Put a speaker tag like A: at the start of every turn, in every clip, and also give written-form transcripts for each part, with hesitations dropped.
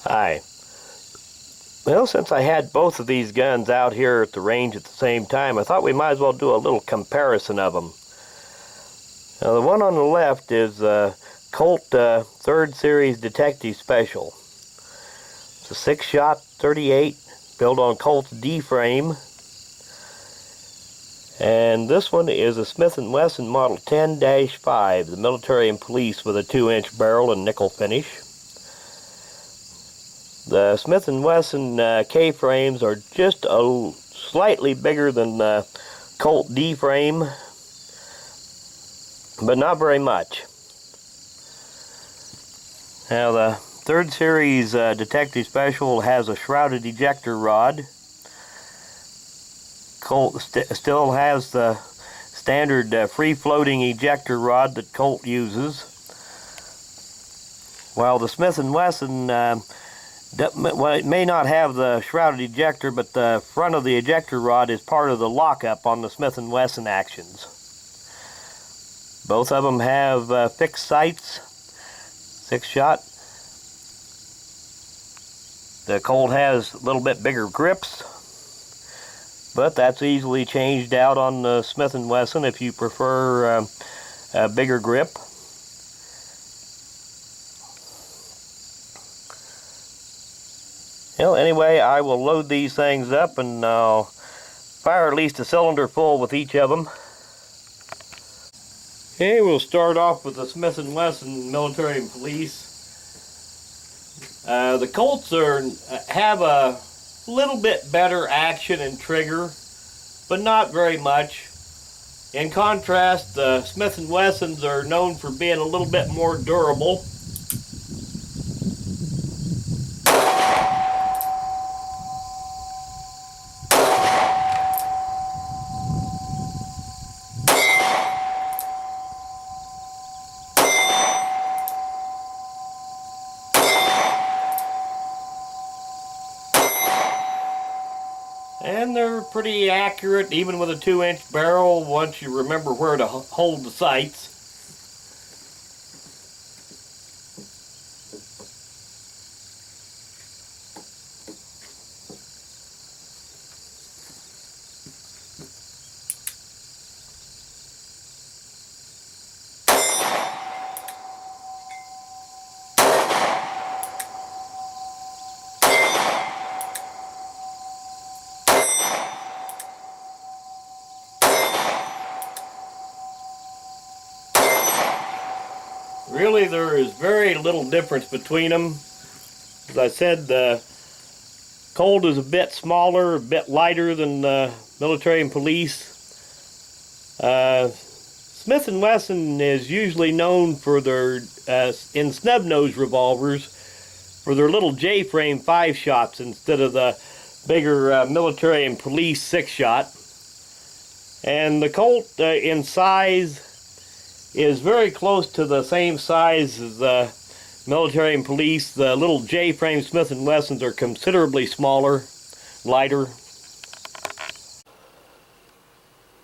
A: Hi. Well, since I had both of these guns out here at the range at the same time, I thought we might as well do a little comparison of them. Now, the one on the left is Colt 3rd Series Detective Special. It's a 6-shot 38 built on Colt's D-frame. And this one is a Smith & Wesson Model 10-5, the military and police with a 2-inch barrel and nickel finish. The Smith & Wesson K-frames are just slightly bigger than the Colt D-frame, but not very much. Now, the 3rd Series Detective Special has a shrouded ejector rod. Colt still has the standard free-floating ejector rod that Colt uses, while the Smith & Wesson it may not have the shrouded ejector, but the front of the ejector rod is part of the lockup on the Smith & Wesson actions. Both of them have fixed sights, 6-shot. The Colt has a little bit bigger grips, but that's easily changed out on the Smith & Wesson if you prefer a bigger grip. Well, anyway, I will load these things up and I'll fire at least a cylinder full with each of them. Okay, we'll start off with the Smith & Wesson Military and Police. The Colts have a little bit better action and trigger, but not very much. In contrast, the Smith & Wessons are known for being a little bit more durable. And they're pretty accurate, even with a 2-inch barrel, once you remember where to hold the sights. Really, there is very little difference between them. As I said, the Colt is a bit smaller, a bit lighter than the military and police. Smith & Wesson is usually known for their, in snub-nose revolvers, for their little J-frame 5-shots instead of the bigger military and police 6-shot. And the Colt in size is very close to the same size as the military and police. The little J-frame Smith & Wessons are considerably smaller, lighter.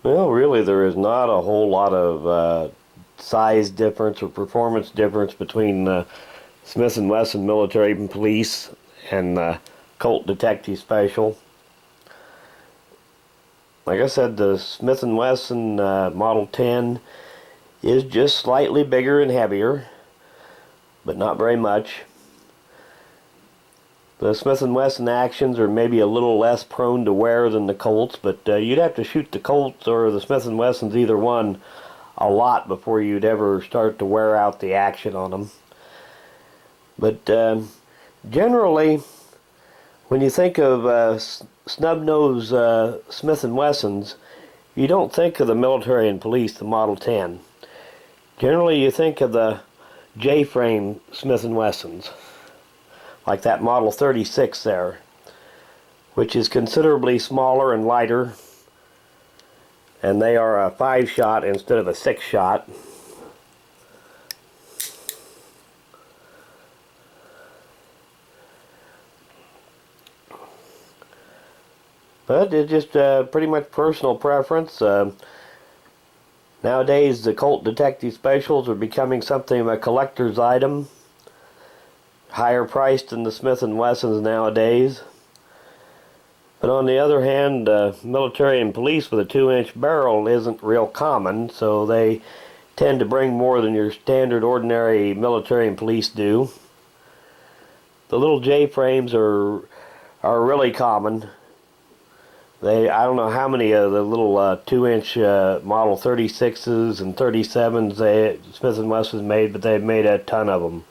A: Well, really there is not a whole lot of size difference or performance difference between the Smith & Wesson military and police and the Colt Detective Special. Like I said, the Smith & Wesson Model 10 is just slightly bigger and heavier, but not very much. The Smith & Wesson actions are maybe a little less prone to wear than the Colts, but you'd have to shoot the Colts or the Smith & Wessons, either one, a lot before you'd ever start to wear out the action on them. But generally, when you think of snub-nose Smith & Wessons, you don't think of the military and police, the Model 10. Generally, you think of the J-frame Smith & Wessons, like that Model 36 there, which is considerably smaller and lighter, and they are a 5-shot instead of a 6-shot. But it's just pretty much personal preference. Nowadays, the Colt Detective Specials are becoming something of a collector's item. higher priced than the Smith & Wessons nowadays. But on the other hand, military and police with a 2-inch barrel isn't real common, so they tend to bring more than your standard ordinary military and police do. The little J-frames are really common. I don't know how many of the little 2-inch model 36s and 37s Smith & Wesson's made, but they've made a ton of them.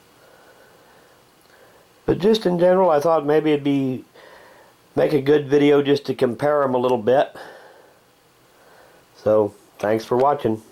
A: But just in general, I thought maybe it'd make a good video just to compare them a little bit. So, thanks for watching.